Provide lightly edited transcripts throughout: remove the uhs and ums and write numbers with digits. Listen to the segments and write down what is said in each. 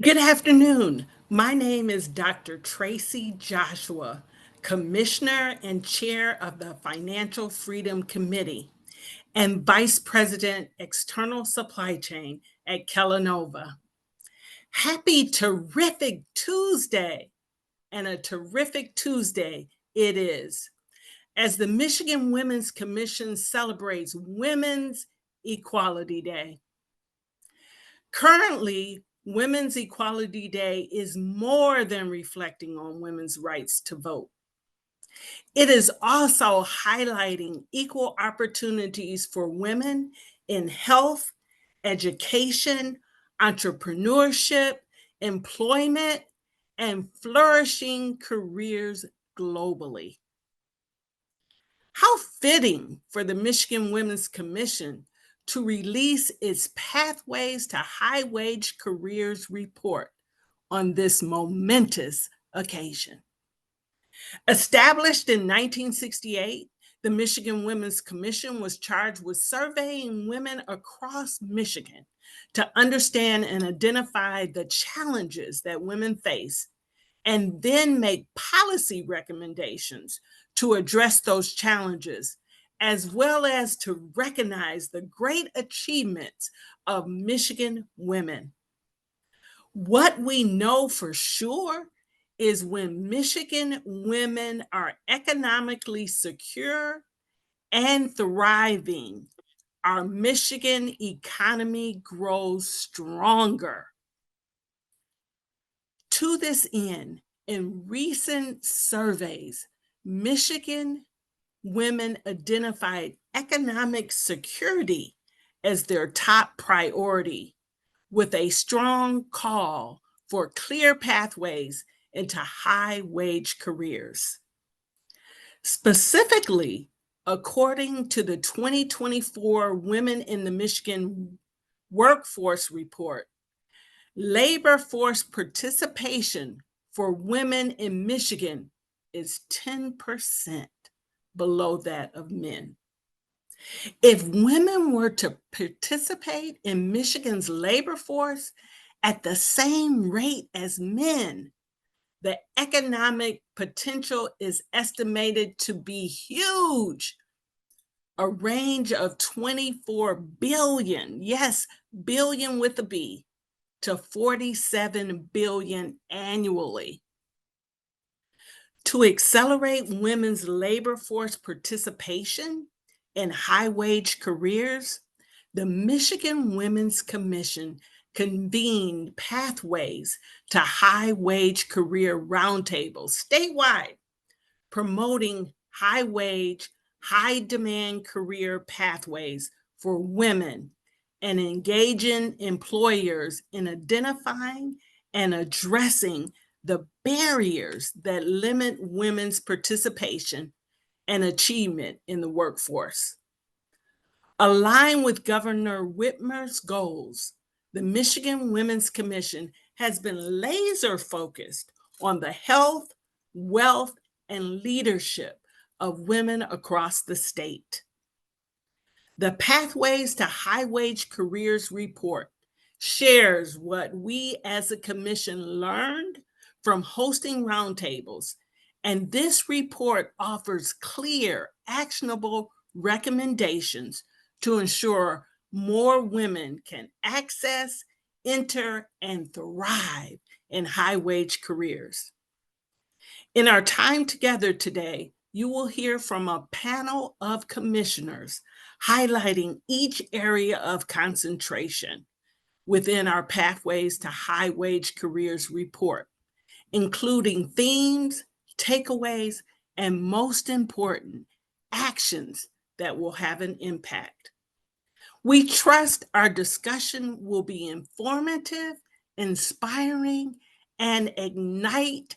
Good afternoon. My name is Dr. Tracy Joshua, Commissioner and Chair of the Financial Freedom Committee and Vice President, External Supply Chain at Kellanova. Happy terrific Tuesday, and a terrific Tuesday it is, as the Michigan Women's Commission celebrates Women's Equality Day. Currently, Women's Equality Day is more than reflecting on women's rights to vote. It is also highlighting equal opportunities for women in health, education, entrepreneurship, employment, and flourishing careers globally. How fitting for the Michigan Women's Commission to release its Pathways to High Wage Careers report on this momentous occasion. Established in 1968, the Michigan Women's Commission was charged with surveying women across Michigan to understand and identify the challenges that women face and then make policy recommendations to address those challenges, as well as to recognize the great achievements of Michigan women. What we know for sure is when Michigan women are economically secure and thriving, our Michigan economy grows stronger. To this end, in recent surveys, Michigan women identified economic security as their top priority, with a strong call for clear pathways into high wage careers. Specifically, according to the 2024 Women in the Michigan Workforce Report, labor force participation for women in Michigan is 10% below that of men. If women were to participate in Michigan's labor force at the same rate as men, the economic potential is estimated to be huge. A range of 24 billion, yes, billion with a B, to 47 billion annually. To accelerate women's labor force participation in high wage careers, the Michigan Women's Commission convened Pathways to High Wage Career Roundtables statewide, promoting high wage, high demand career pathways for women and engaging employers in identifying and addressing the barriers that limit women's participation and achievement in the workforce. Aligned with Governor Whitmer's goals, the Michigan Women's Commission has been laser focused on the health, wealth, and leadership of women across the state. The Pathways to High Wage Careers report shares what we as a commission learned from hosting roundtables, and this report offers clear, actionable recommendations to ensure more women can access, enter, and thrive in high wage careers. In our time together today, you will hear from a panel of commissioners highlighting each area of concentration within our Pathways to High Wage Careers report, including themes, takeaways, and most important, actions that will have an impact. We trust our discussion will be informative, inspiring, and ignite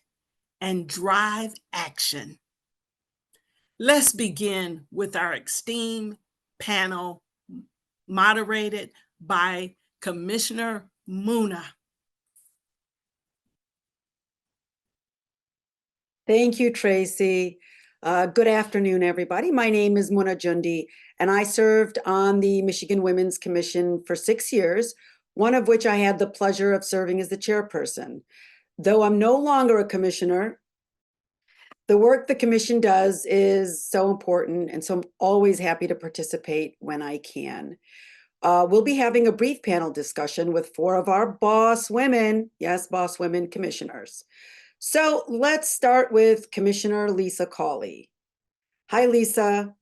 and drive action. Let's begin with our esteemed panel moderated by Commissioner Muna. Thank you, Tracy. Good afternoon, everybody. My name is Muna Jundi, and I served on the Michigan Women's Commission for 6 years, one of which I had the pleasure of serving as the chairperson. Though I'm no longer a commissioner, the work the commission does is so important, and so I'm always happy to participate when I can. We'll be having a brief panel discussion with 4 of our boss women, yes, boss women commissioners. So let's start with Commissioner Lisa Cawley. Hi, Lisa.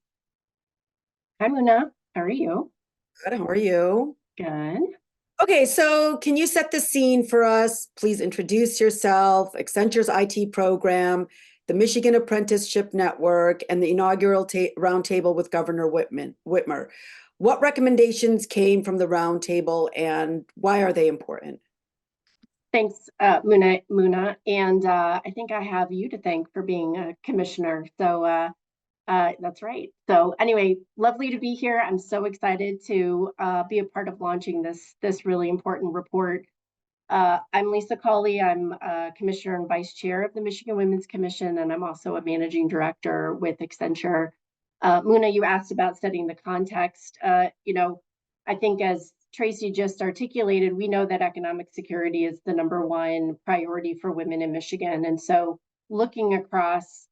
Hi, Muna. How are you? Good, how are you? Good. Okay, so can you set the scene for us? Please introduce yourself, Accenture's IT program, the Michigan Apprenticeship Network, and the inaugural roundtable with Governor Whitmer. What recommendations came from the roundtable and why are they important? Thanks, Muna. And I think I have you to thank for being a commissioner. So that's right. So anyway, lovely to be here. I'm so excited to be a part of launching this really important report. I'm Lisa Cawley. I'm Commissioner and Vice Chair of the Michigan Women's Commission, and I'm also a Managing Director with Accenture. Muna, you asked about setting the context. I think as Tracy just articulated, we know that economic security is the #1 priority for women in Michigan. And so looking across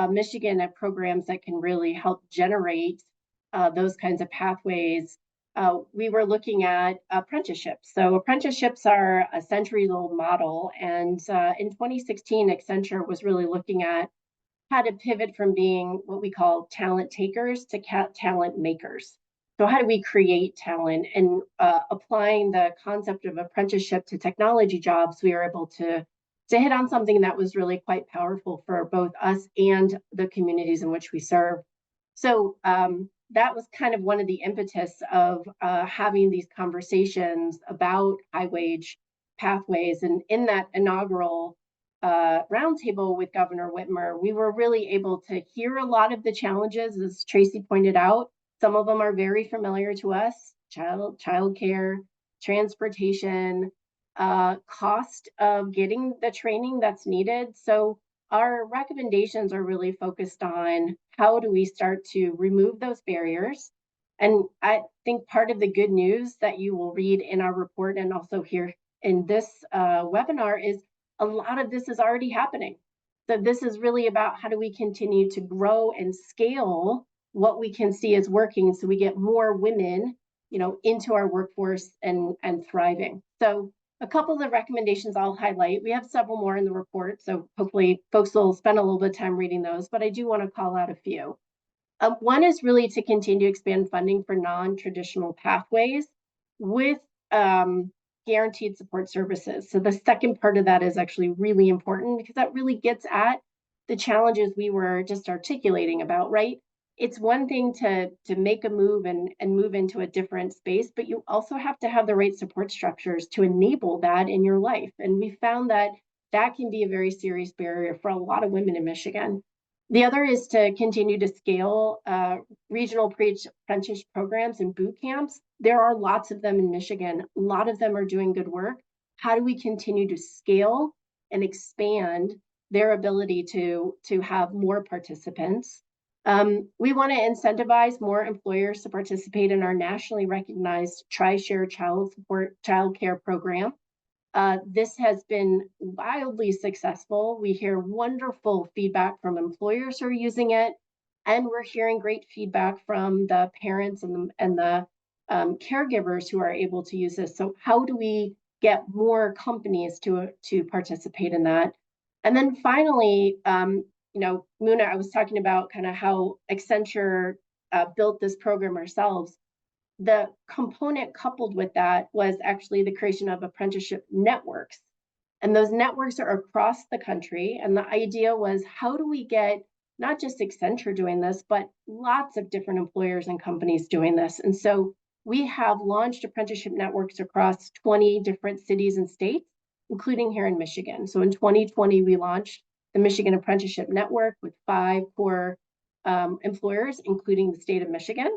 Michigan at programs that can really help generate those kinds of pathways, we were looking at apprenticeships. So apprenticeships are a centuries-old model. And in 2016, Accenture was really looking at how to pivot from being what we call talent takers to talent makers. So how do we create talent? And applying the concept of apprenticeship to technology jobs, we were able to hit on something that was really quite powerful for both us and the communities in which we serve. So that was kind of one of the impetus of having these conversations about high wage pathways. And in that inaugural roundtable with Governor Whitmer, we were really able to hear a lot of the challenges, as Tracy pointed out. Some of them are very familiar to us: childcare, transportation, cost of getting the training that's needed. So our recommendations are really focused on how do we start to remove those barriers. And I think part of the good news that you will read in our report and also here in this webinar is a lot of this is already happening. So this is really about how do we continue to grow and scale what we can see is working so we get more women, into our workforce and thriving. So a couple of the recommendations I'll highlight. We have several more in the report, so hopefully folks will spend a little bit of time reading those, but I do want to call out a few. One is really to continue to expand funding for non-traditional pathways with guaranteed support services. So the second part of that is actually really important because that really gets at the challenges we were just articulating about, right? It's one thing to make a move and move into a different space, but you also have to have the right support structures to enable that in your life. And we found that that can be a very serious barrier for a lot of women in Michigan. The other is to continue to scale regional pre-apprenticeship programs and boot camps. There are lots of them in Michigan. A lot of them are doing good work. How do we continue to scale and expand their ability to have more participants? We want to incentivize more employers to participate in our nationally recognized Tri-Share child care program. This has been wildly successful. We hear wonderful feedback from employers who are using it, and we're hearing great feedback from the parents and the caregivers who are able to use this. So how do we get more companies to participate in that? And then finally, Muna, I was talking about kind of how Accenture built this program ourselves. The component coupled with that was actually the creation of apprenticeship networks. And those networks are across the country. And the idea was, how do we get not just Accenture doing this, but lots of different employers and companies doing this? And so we have launched apprenticeship networks across 20 different cities and states, including here in Michigan. So in 2020, we launched the Michigan Apprenticeship Network with 5 core employers, including the state of Michigan.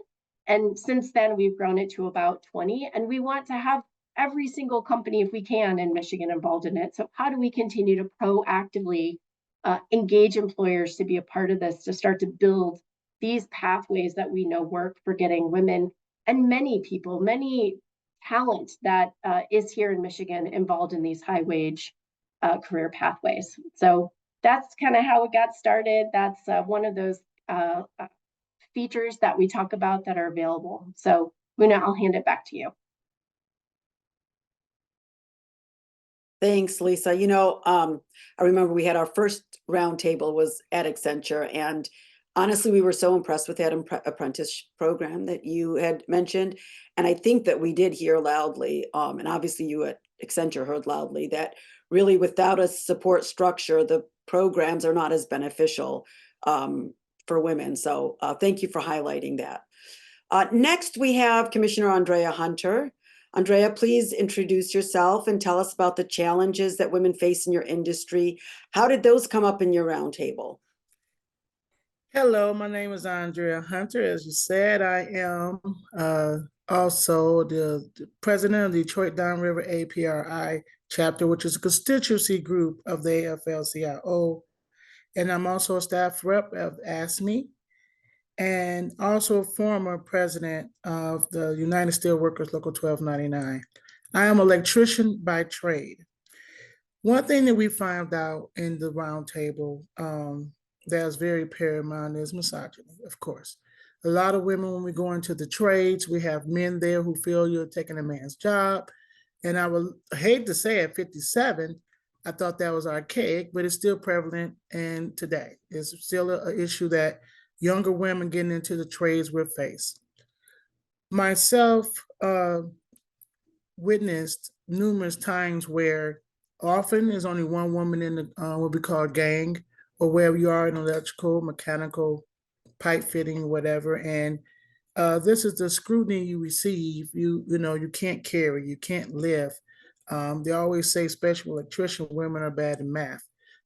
And since then, we've grown it to about 20, and we want to have every single company, if we can, in Michigan involved in it. So how do we continue to proactively engage employers to be a part of this, to start to build these pathways that we know work for getting women and many people, many talent that is here in Michigan involved in these high wage career pathways. So that's kind of how it got started. That's one of those features that we talk about that are available. So Muna, I'll hand it back to you. Thanks, Lisa. I remember we had our first roundtable was at Accenture, and honestly, we were so impressed with that apprentice program that you had mentioned. And I think that we did hear loudly, and obviously you at Accenture heard loudly, that really without a support structure, the programs are not as beneficial for women. So thank you for highlighting that. Next, we have Commissioner Andrea Hunter. Andrea, please introduce yourself and tell us about the challenges that women face in your industry. How did those come up in your roundtable? Hello, my name is Andrea Hunter. As you said, I am also the president of the Detroit Downriver APRI chapter, which is a constituency group of the AFL-CIO. And I'm also a staff rep of ASME and also a former president of the United Steelworkers Local 1299. I am an electrician by trade. One thing that we found out in the roundtable that's very paramount is misogyny, of course. A lot of women, when we go into the trades, we have men there who feel you're taking a man's job. And I would hate to say at 57, I thought that was archaic, but it's still prevalent. And today it's still an issue that younger women getting into the trades will face. Myself witnessed numerous times where often there's only one woman in the what we call gang, or wherever you are in electrical, mechanical, pipe fitting, whatever. And this is the scrutiny you receive. You can't carry, you can't lift. They always say, especially electrician women are bad in math.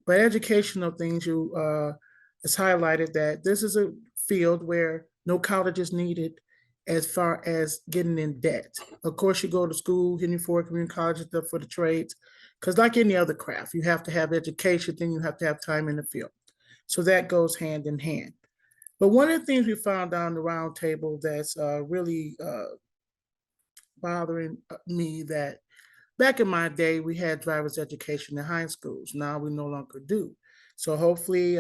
But educational things, it's highlighted that this is a field where no college is needed as far as getting in debt. Of course, you go to school, getting for community college and stuff for the trades, because like any other craft, you have to have education, then you have to have time in the field. So that goes hand in hand. But one of the things we found out on the roundtable that's really bothering me, that back in my day, we had driver's education in high schools. Now we no longer do. So hopefully,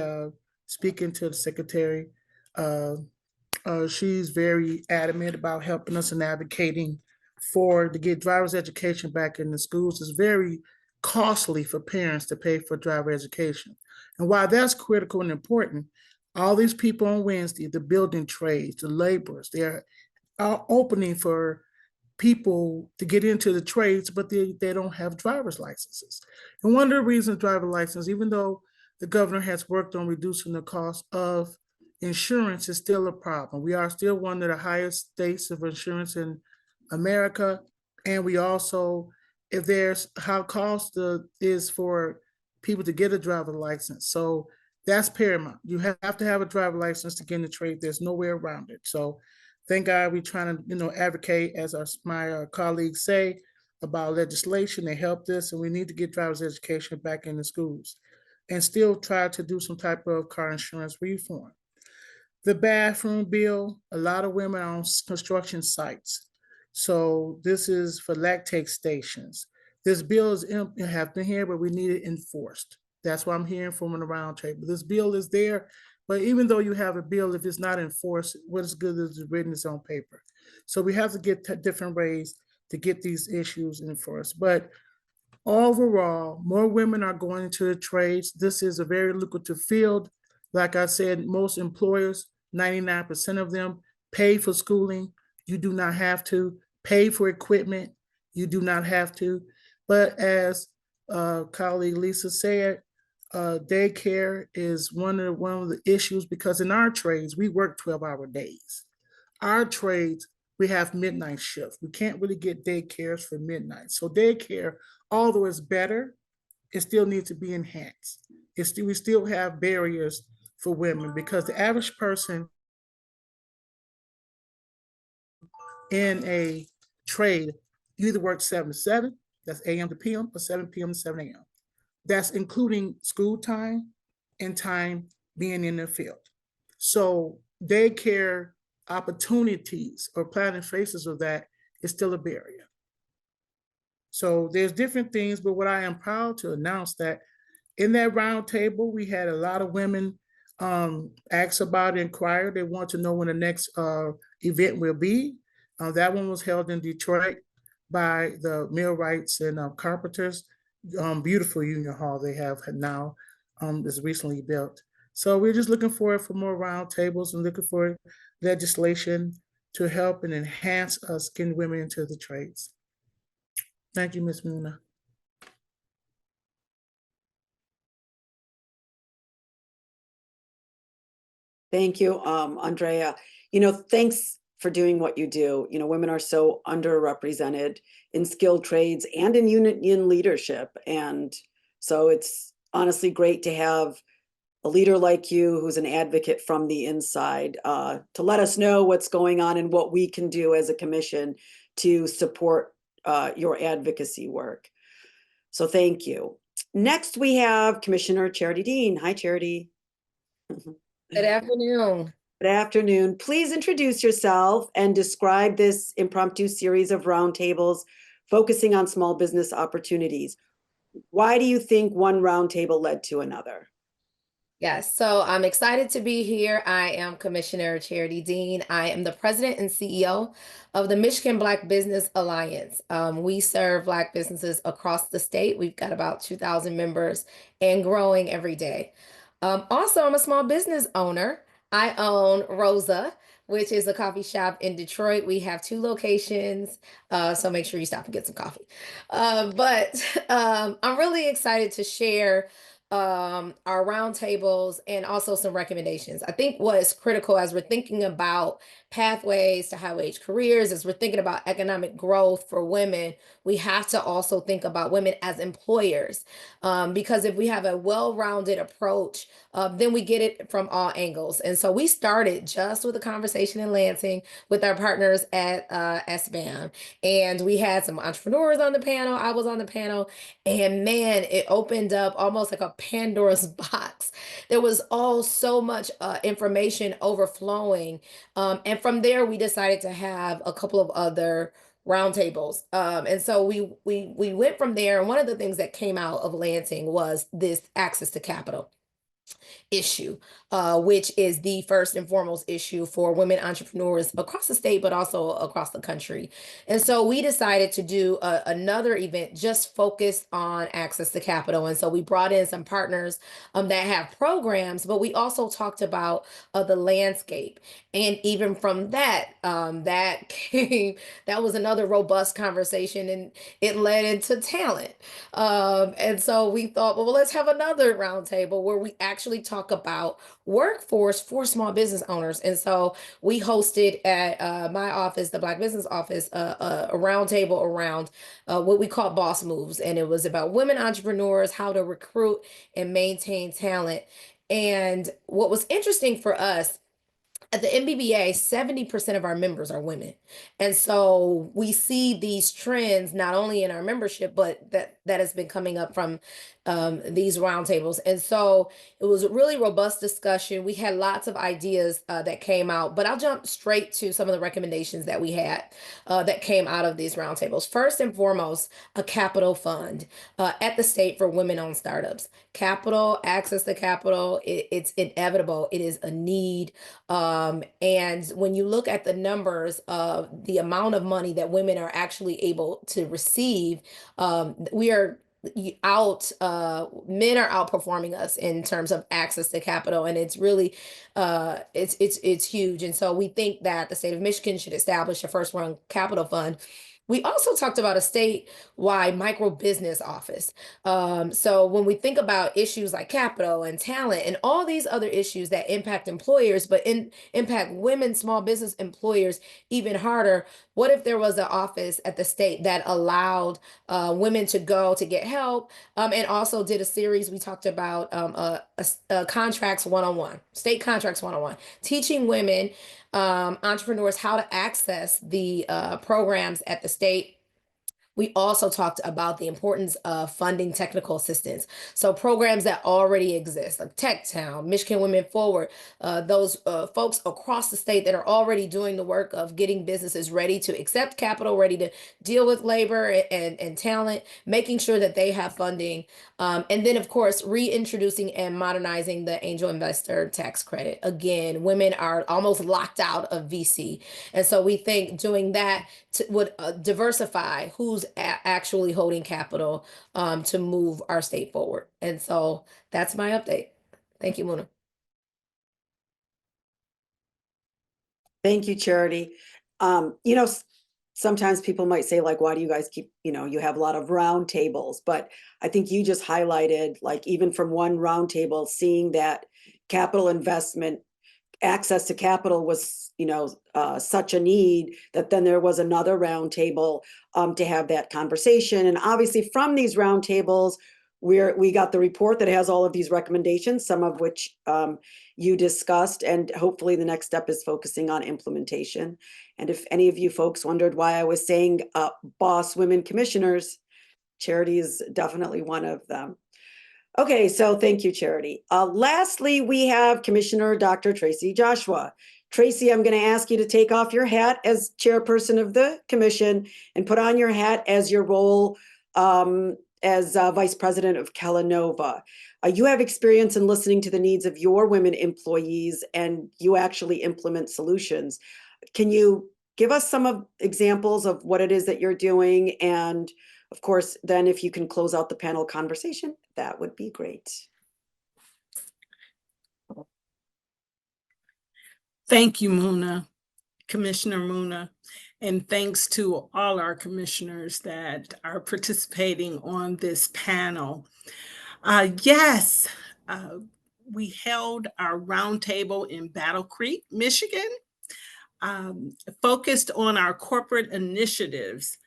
speaking to the secretary, she's very adamant about helping us and advocating to get driver's education back in the schools. It's very costly for parents to pay for driver education. And while that's critical and important, all these people on Wednesday, the building trades, the laborers, they're opening for people to get into the trades, but they don't have driver's licenses. And one of the reasons driver license, even though the governor has worked on reducing the cost of insurance, is still a problem. We are still one of the highest states of insurance in America. And we also, if there's how cost is for people to get a driver license. So that's paramount. You have to have a driver license to get in the trade. There's no way around it. So thank God we're trying to, advocate, as my colleagues say, about legislation to help this. And we need to get driver's education back in the schools and still try to do some type of car insurance reform. The bathroom bill, a lot of women on construction sites. So this is for lactate stations. This bill have been here, but we need it enforced. That's what I'm hearing from the roundtable. This bill is there, but even though you have a bill, if it's not enforced, what is good is written is on paper. So we have to get different ways to get these issues enforced. But overall, more women are going into the trades. This is a very lucrative field. Like I said, most employers, 99% of them, pay for schooling. You do not have to. Pay for equipment. You do not have to. But as colleague Lisa said, daycare is one of the issues, because in our trades, we work 12-hour days. Our trades, we have midnight shifts. We can't really get daycares for midnight. So daycare, although it's better, it still needs to be enhanced. We still have barriers for women, because the average person in a trade, you either work 7 to 7, that's AM to PM, or 7 PM to 7 AM. That's including school time and time being in the field. So daycare opportunities or planning phases of that is still a barrier. So there's different things, but what I am proud to announce that in that roundtable, we had a lot of women ask about it, inquire. They want to know when the next event will be. That one was held in Detroit by the Millwrights and Carpenters. Beautiful union hall they have now, is recently built. So we're just looking for more roundtables and looking for legislation to help and enhance us getting women into the trades. Thank you, Ms. Muna. Thank you, Andrea. Thanks for doing what you do. Women are so underrepresented in skilled trades and in union leadership. And so it's honestly great to have a leader like you who's an advocate from the inside to let us know what's going on and what we can do as a commission to support your advocacy work. So thank you. Next, we have Commissioner Charity Dean. Hi, Charity. Good afternoon. Good afternoon. Please introduce yourself and describe this impromptu series of roundtables focusing on small business opportunities. Why do you think one roundtable led to another? Yes, so I'm excited to be here. I am Commissioner Charity Dean. I am the president and CEO of the Michigan Black Business Alliance. We serve Black businesses across the state. We've got about 2,000 members and growing every day. Also, I'm a small business owner. I own Rosa, which is a coffee shop in Detroit. We have 2 locations, so make sure you stop and get some coffee. I'm really excited to share our roundtables and also some recommendations. I think what is critical as we're thinking about pathways to high wage careers, as we're thinking about economic growth for women, we have to also think about women as employers. Because if we have a well-rounded approach, then we get it from all angles. And so we started just with a conversation in Lansing with our partners at SBAM. And we had some entrepreneurs on the panel. I was on the panel. And man, it opened up almost like a Pandora's box. There was so much information overflowing. And from there, we decided to have a couple of other roundtables. And so we went from there. And one of the things that came out of Lansing was this access to capital issue, which is the first and foremost issue for women entrepreneurs across the state, but also across the country. And so we decided to do another event just focused on access to capital. And so we brought in some partners that have programs, but we also talked about the landscape. And even from that, that was another robust conversation, and it led into talent. And so we thought, well, let's have another roundtable where we actually talk about workforce for small business owners. And so we hosted at my office, the Black Business Office, a roundtable around what we call boss moves. And it was about women entrepreneurs, how to recruit and maintain talent. And what was interesting for us, at the MBBA, 70% of our members are women. And so we see these trends not only in our membership, but that has been coming up from these roundtables. And so it was a really robust discussion. We had lots of ideas that came out, but I'll jump straight to some of the recommendations that we had that came out of these roundtables. First and foremost, a capital fund at the state for women-owned startups. Capital, access to capital, it's inevitable. It is a need. And when you look at the numbers of the amount of money that women are actually able to receive, we are men are outperforming us in terms of access to capital, and it's really it's huge. And so we think that the state of Michigan should establish a first run capital fund. We also talked about a statewide micro business office. So when we think about issues like capital and talent and all these other issues that impact employers, but impact women, small business employers even harder, what if there was an office at the state that allowed women to go to get help, and also did a series we talked about contracts 101, state contracts 101, teaching women entrepreneurs how to access the programs at the state. we also talked about the importance of funding technical assistance. So programs that already exist, like Tech Town, Michigan Women Forward, those folks across the state that are already doing the work of getting businesses ready to accept capital, ready to deal with labor and talent, making sure that they have funding. And then, of course, reintroducing and modernizing the angel investor tax credit. Again, women are almost locked out of VC. And so we think doing that would diversify who's actually holding capital to move our state forward. And so that's my update. Thank you, Muna. Thank you, Charity. Sometimes people might say, like, why do you guys keep, you have a lot of round tables, but I think you just highlighted, like, even from one round table, seeing that capital investment, access to capital was, such a need, that then there was another round table to have that conversation. And obviously from these round tables, we got the report that has all of these recommendations, some of which you discussed, and hopefully the next step is focusing on implementation. And if any of you folks wondered why I was saying boss women commissioners, Charity is definitely one of them. Okay, so thank you, Charity. Lastly, we have Commissioner Dr. Tracy Joshua. Tracy, I'm going to ask you to take off your hat as chairperson of the commission and put on your hat as your role as vice president of Kellanova. You have experience in listening to the needs of your women employees, and you actually implement solutions. Can you give us some examples of what it is that you're doing? And of course, then if you can close out the panel conversation, that would be great. Thank you, Muna, Commissioner Muna, and thanks to all our commissioners that are participating on this panel. Yes, we held our roundtable in Battle Creek, Michigan, focused on our corporate initiatives.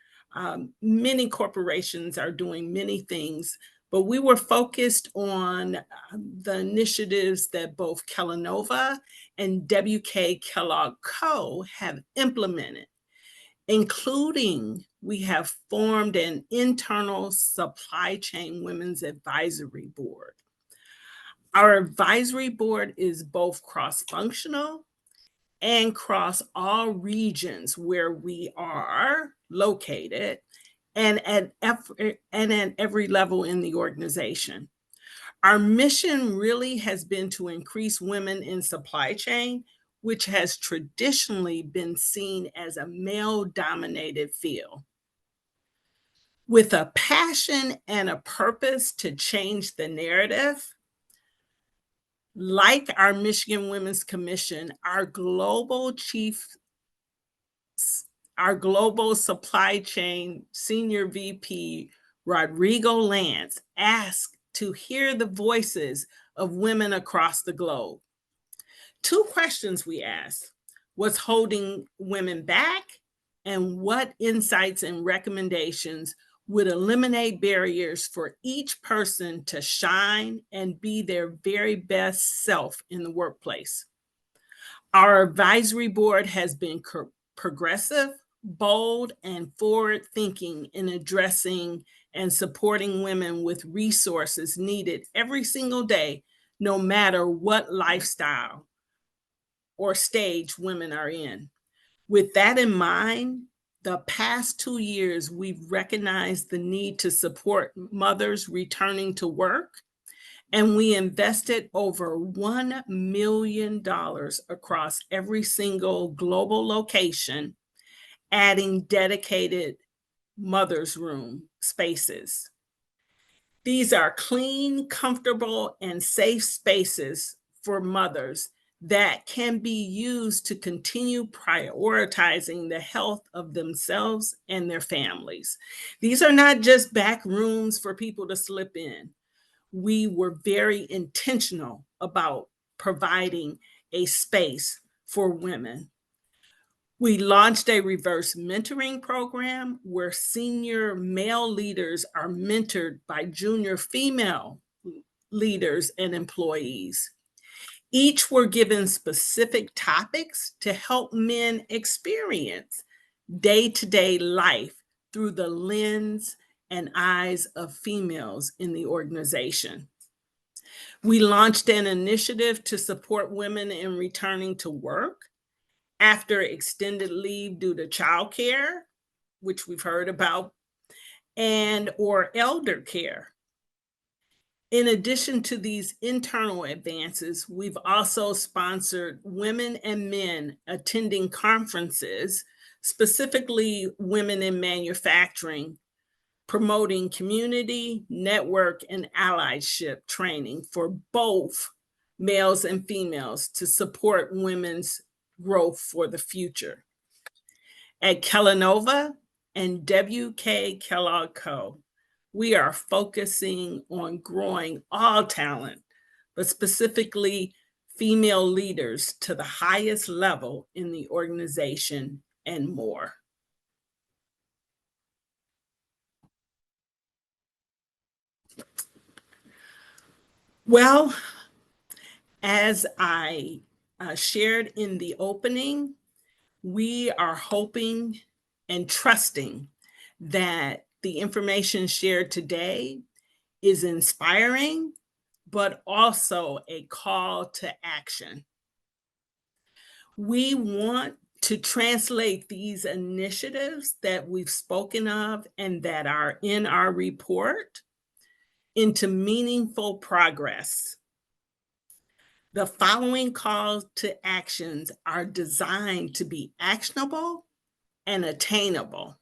Many corporations are doing many things, but we were focused on the initiatives that both Kellanova and WK Kellogg Co. have implemented, including we have formed an internal supply chain women's advisory board. Our advisory board is both cross-functional and cross all regions where we are located and at every level in the organization. Our mission really has been to increase women in supply chain, which has traditionally been seen as a male-dominated field. With a passion and a purpose to change the narrative, like our Michigan Women's Commission, our global supply chain senior VP, Rodrigo Lance, asked to hear the voices of women across the globe. Two questions we asked: what's holding women back, and what insights and recommendations would eliminate barriers for each person to shine and be their very best self in the workplace. Our advisory board has been progressive, bold, and forward-thinking in addressing and supporting women with resources needed every single day, no matter what lifestyle or stage women are in. With that in mind, the past 2 years, we've recognized the need to support mothers returning to work, and we invested over $1 million across every single global location, adding dedicated mother's room spaces. These are clean, comfortable, and safe spaces for mothers that can be used to continue prioritizing the health of themselves and their families. These are not just back rooms for people to slip in. We were very intentional about providing a space for women. We launched a reverse mentoring program where senior male leaders are mentored by junior female leaders and employees. Each were given specific topics to help men experience day-to-day life through the lens and eyes of females in the organization. We launched an initiative to support women in returning to work after extended leave due to childcare, which we've heard about, and or elder care. In addition to these internal advances, we've also sponsored women and men attending conferences, specifically women in manufacturing, promoting community, network, and allyship training for both males and females to support women's growth for the future. At Kellanova and WK Kellogg Co., we are focusing on growing all talent, but specifically female leaders to the highest level in the organization and more. Well, as I shared in the opening, we are hoping and trusting that the information shared today is inspiring, but also a call to action. We want to translate these initiatives that we've spoken of and that are in our report into meaningful progress. The following calls to actions are designed to be actionable and attainable.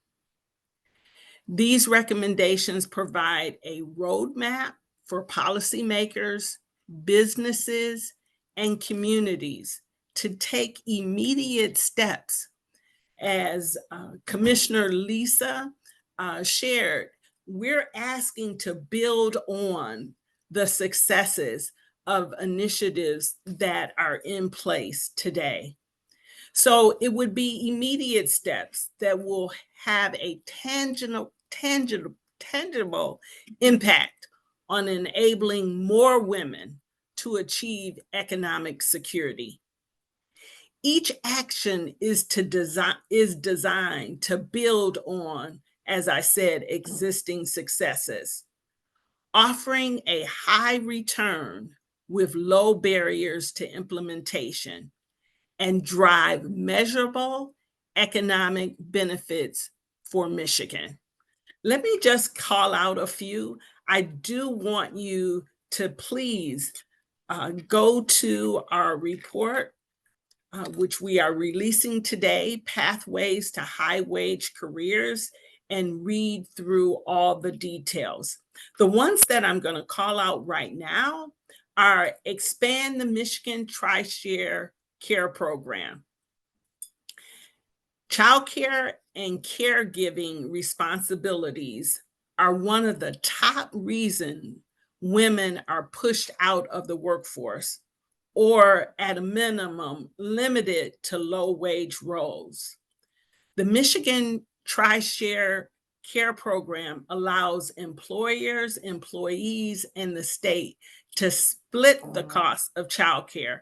These recommendations provide a roadmap for policymakers, businesses, and communities to take immediate steps. As Commissioner Lisa shared, we're asking to build on the successes of initiatives that are in place today. So it would be immediate steps that will have a tangible impact on enabling more women to achieve economic security. Each action is designed to build on, as I said, existing successes, offering a high return with low barriers to implementation, and drive measurable economic benefits for Michigan. Let me just call out a few. I do want you to please go to our report, which we are releasing today, Pathways to High Wage Careers, and read through all the details. The ones that I'm going to call out right now are expand the Michigan Tri-Share Care Program. Childcare and caregiving responsibilities are one of the top reasons women are pushed out of the workforce, or at a minimum, limited to low-wage roles. The Michigan Tri-Share Care Program allows employers, employees, and the state to split the cost of childcare,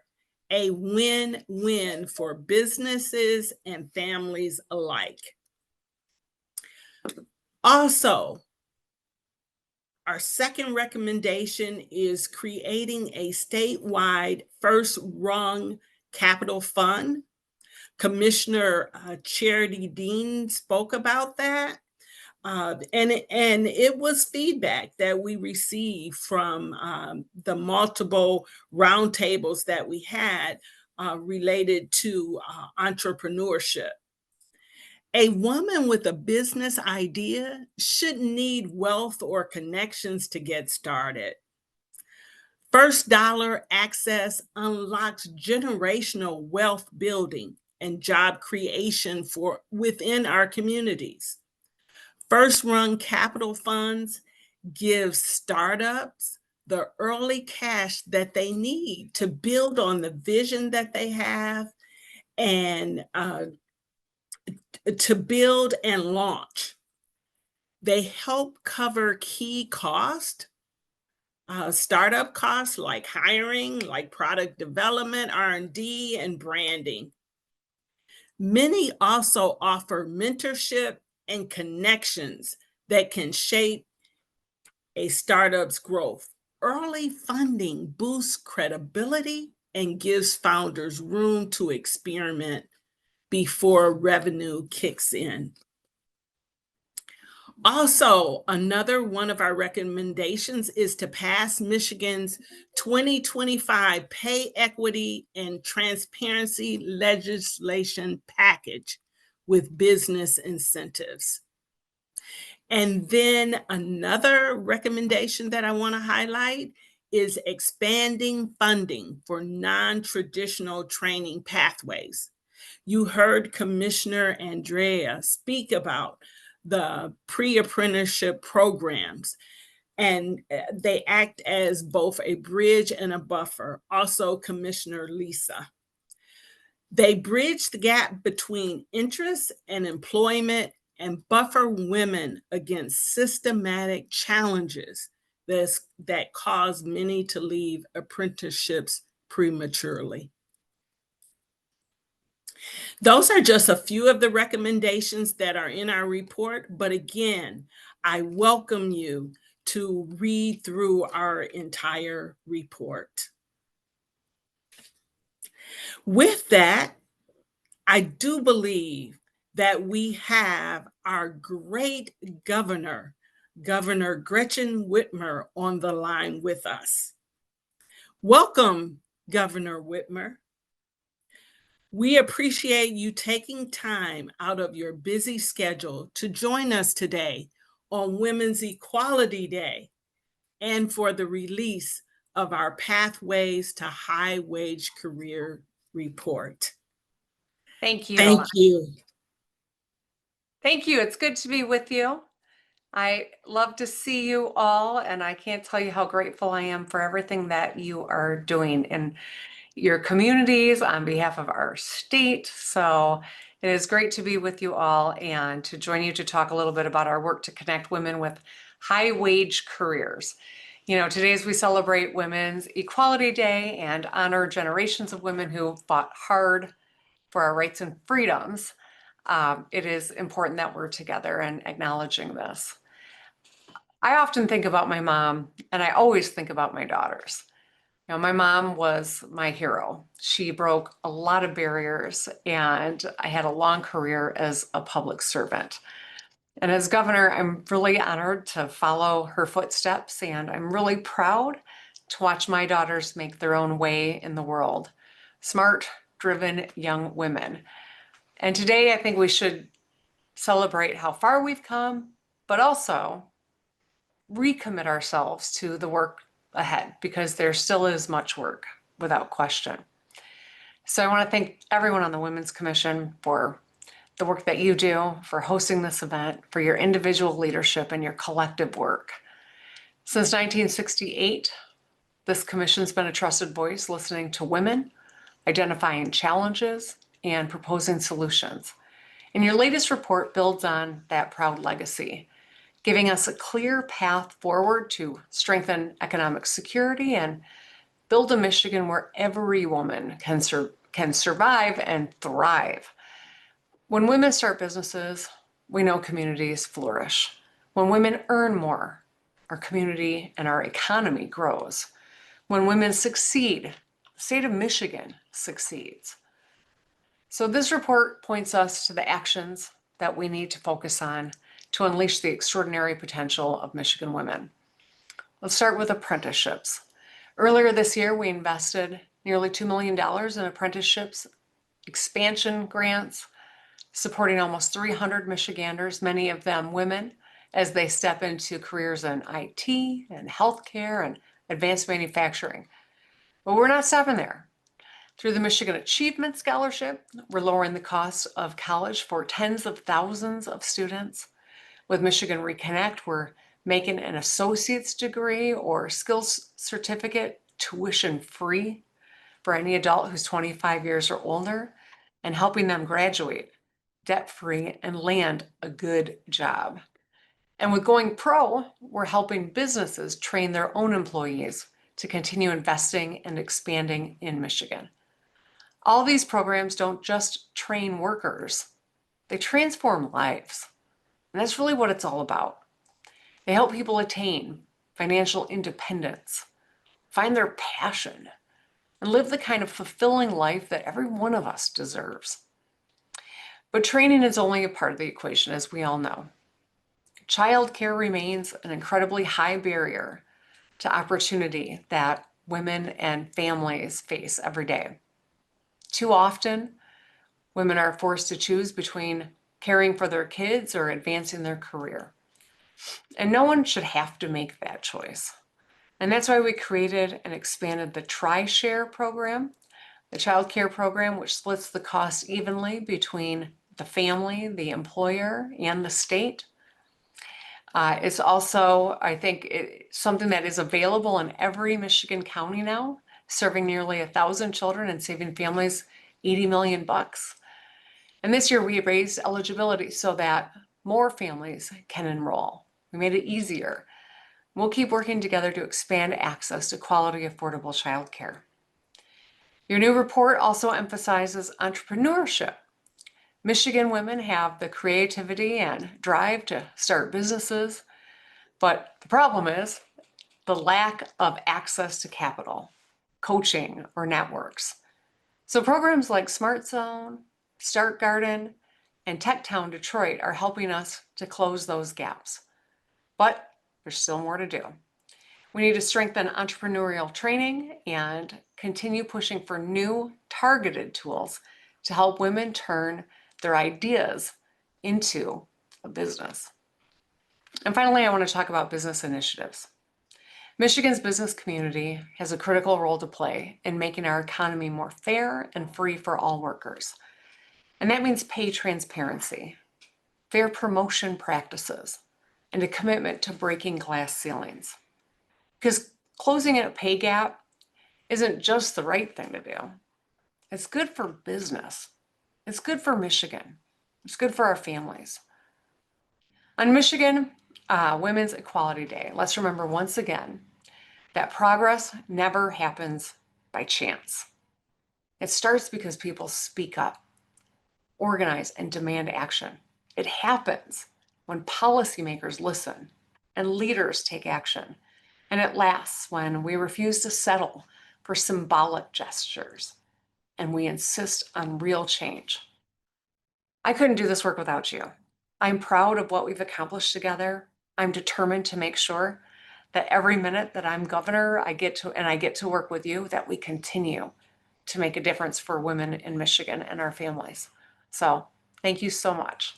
a win-win for businesses and families alike. Also, our second recommendation is creating a statewide first rung capital fund. Commissioner Charity Dean spoke about that. And it was feedback that we received from the multiple roundtables that we had related to entrepreneurship. A woman with a business idea shouldn't need wealth or connections to get started. First dollar access unlocks generational wealth building and job creation within our communities. First run capital funds give startups the early cash that they need to build on the vision that they have and to build and launch. They help cover key costs, startup costs like hiring, like product development, R&D, and branding. Many also offer mentorship and connections that can shape a startup's growth. Early funding boosts credibility and gives founders room to experiment before revenue kicks in. Also, another one of our recommendations is to pass Michigan's 2025 Pay Equity and Transparency Legislation Package with business incentives. And then another recommendation that I want to highlight is expanding funding for non-traditional training pathways. You heard Commissioner Andrea speak about the pre-apprenticeship programs, and they act as both a bridge and a buffer. Also, Commissioner Lisa. They bridge the gap between interest and employment and buffer women against systematic challenges that cause many to leave apprenticeships prematurely. Those are just a few of the recommendations that are in our report, but again, I welcome you to read through our entire report. With that, I do believe that we have our great governor, Governor Gretchen Whitmer, on the line with us. Welcome, Governor Whitmer. We appreciate you taking time out of your busy schedule to join us today on Women's Equality Day and for the release of our Pathways to High Wage Career report. Thank you. Thank you. Thank you. It's good to be with you. I love to see you all, and I can't tell you how grateful I am for everything that you are doing in your communities on behalf of our state. So it is great to be with you all and to join you to talk a little bit about our work to connect women with high wage careers. You know, today as we celebrate Women's Equality Day and honor generations of women who fought hard for our rights and freedoms, it is important that we're together and acknowledging this. I often think about my mom, and I always think about my daughters. You know, my mom was my hero. She broke a lot of barriers, and I had a long career as a public servant. And as governor, I'm really honored to follow her footsteps, and I'm really proud to watch my daughters make their own way in the world. Smart, driven young women. And today I think we should celebrate how far we've come, but also recommit ourselves to the work ahead, because there still is much work, without question. So I want to thank everyone on the Women's Commission for the work that you do, for hosting this event, for your individual leadership and your collective work. Since 1968, this commission's been a trusted voice, listening to women, identifying challenges, and proposing solutions. And your latest report builds on that proud legacy, giving us a clear path forward to strengthen economic security and build a Michigan where every woman can survive and thrive. When women start businesses, we know communities flourish. When women earn more, our community and our economy grows. When women succeed, the state of Michigan succeeds. So this report points us to the actions that we need to focus on to unleash the extraordinary potential of Michigan women. Let's start with apprenticeships. Earlier this year, we invested nearly $2 million in apprenticeships, expansion grants, supporting almost 300 Michiganders, many of them women, as they step into careers in IT and healthcare and advanced manufacturing. But we're not stopping there. Through the Michigan Achievement Scholarship, we're lowering the cost of college for tens of thousands of students. With Michigan Reconnect, we're making an associate's degree or skills certificate tuition-free for any adult who's 25 years or older, and helping them graduate debt-free and land a good job. And with Going Pro, we're helping businesses train their own employees to continue investing and expanding in Michigan. All these programs don't just train workers, they transform lives. And that's really what it's all about. They help people attain financial independence, find their passion, and live the kind of fulfilling life that every one of us deserves. But training is only a part of the equation, as we all know. Childcare remains an incredibly high barrier to opportunity that women and families face every day. Too often, women are forced to choose between caring for their kids or advancing their career. And no one should have to make that choice. And that's why we created and expanded the Tri-Share program, the child care program, which splits the cost evenly between the family, the employer, and the state. It's also, I think, something that is available in every Michigan county now, serving nearly 1,000 children and saving families $80 million. And this year we raised eligibility so that more families can enroll. We made it easier. We'll keep working together to expand access to quality, affordable childcare. Your new report also emphasizes entrepreneurship. Michigan women have the creativity and drive to start businesses, but the problem is the lack of access to capital, coaching, or networks. So programs like Smart Zone, Start Garden, and Tech Town Detroit are helping us to close those gaps. But there's still more to do. We need to strengthen entrepreneurial training and continue pushing for new targeted tools to help women turn their ideas into a business. And finally, I want to talk about business initiatives. Michigan's business community has a critical role to play in making our economy more fair and free for all workers. And that means pay transparency, fair promotion practices, and a commitment to breaking glass ceilings. Because closing a pay gap isn't just the right thing to do. It's good for business. It's good for Michigan. It's good for our families. On Michigan Women's Equality Day, let's remember once again that progress never happens by chance. It starts because people speak up, organize, and demand action. It happens when policymakers listen and leaders take action. And it lasts when we refuse to settle for symbolic gestures and we insist on real change. I couldn't do this work without you. I'm proud of what we've accomplished together. I'm determined to make sure that every minute that I'm governor, I get to work with you, that we continue to make a difference for women in Michigan and our families. So thank you so much.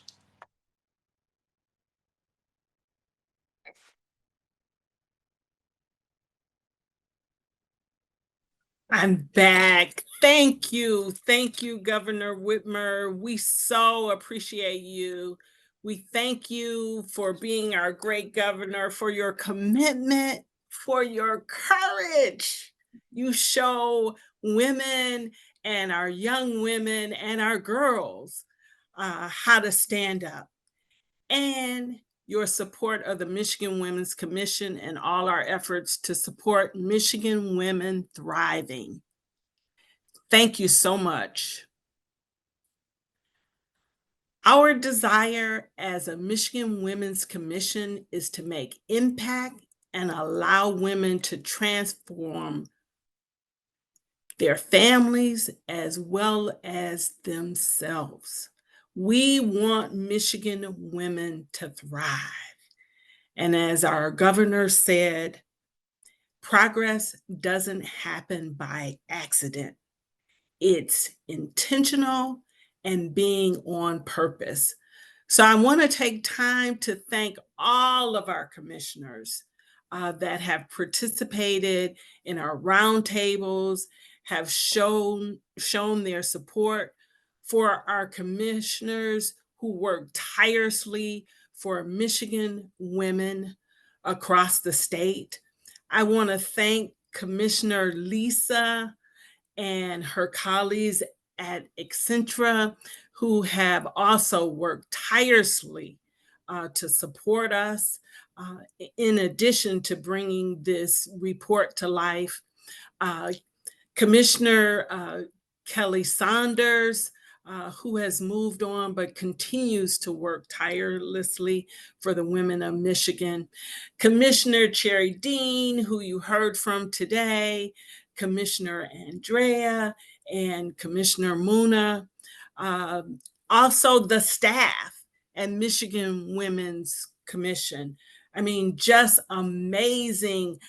I'm back. Thank you. Thank you, Governor Whitmer. We so appreciate you. We thank you for being our great governor, for your commitment, for your courage. You show women and our young women and our girls how to stand up. And your support of the Michigan Women's Commission and all our efforts to support Michigan women thriving. Thank you so much. Our desire as a Michigan Women's Commission is to make impact and allow women to transform their families as well as themselves. We want Michigan women to thrive. And as our governor said, progress doesn't happen by accident. It's intentional and being on purpose. So I want to take time to thank all of our commissioners that have participated in our roundtables, have shown their support, for our commissioners who work tirelessly for Michigan women across the state. I want to thank Commissioner Lisa and her colleagues at Accenture, who have also worked tirelessly to support us, in addition to bringing this report to life. Commissioner Kelly Saunders who has moved on but continues to work tirelessly for the women of Michigan. Commissioner Cherry Dean, who you heard from today, Commissioner Andrea, and Commissioner Muna. Also the staff and Michigan Women's Commission. I mean, just amazing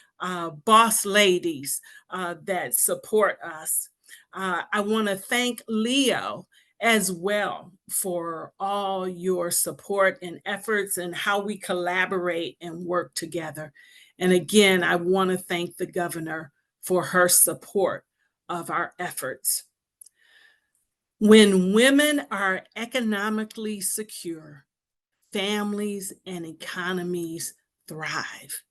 boss ladies that support us. I want to thank Leo as well for all your support and efforts and how we collaborate and work together. And again, I want to thank the governor for her support of our efforts. When women are economically secure, families and economies thrive.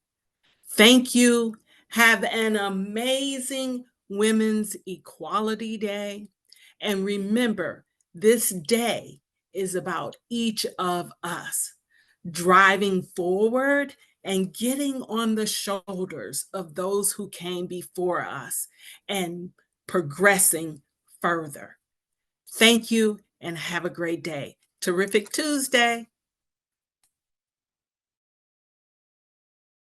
Thank you. Have an amazing Women's Equality Day. And remember, this day is about each of us driving forward and getting on the shoulders of those who came before us and progressing further. Thank you and have a great day. Terrific Tuesday.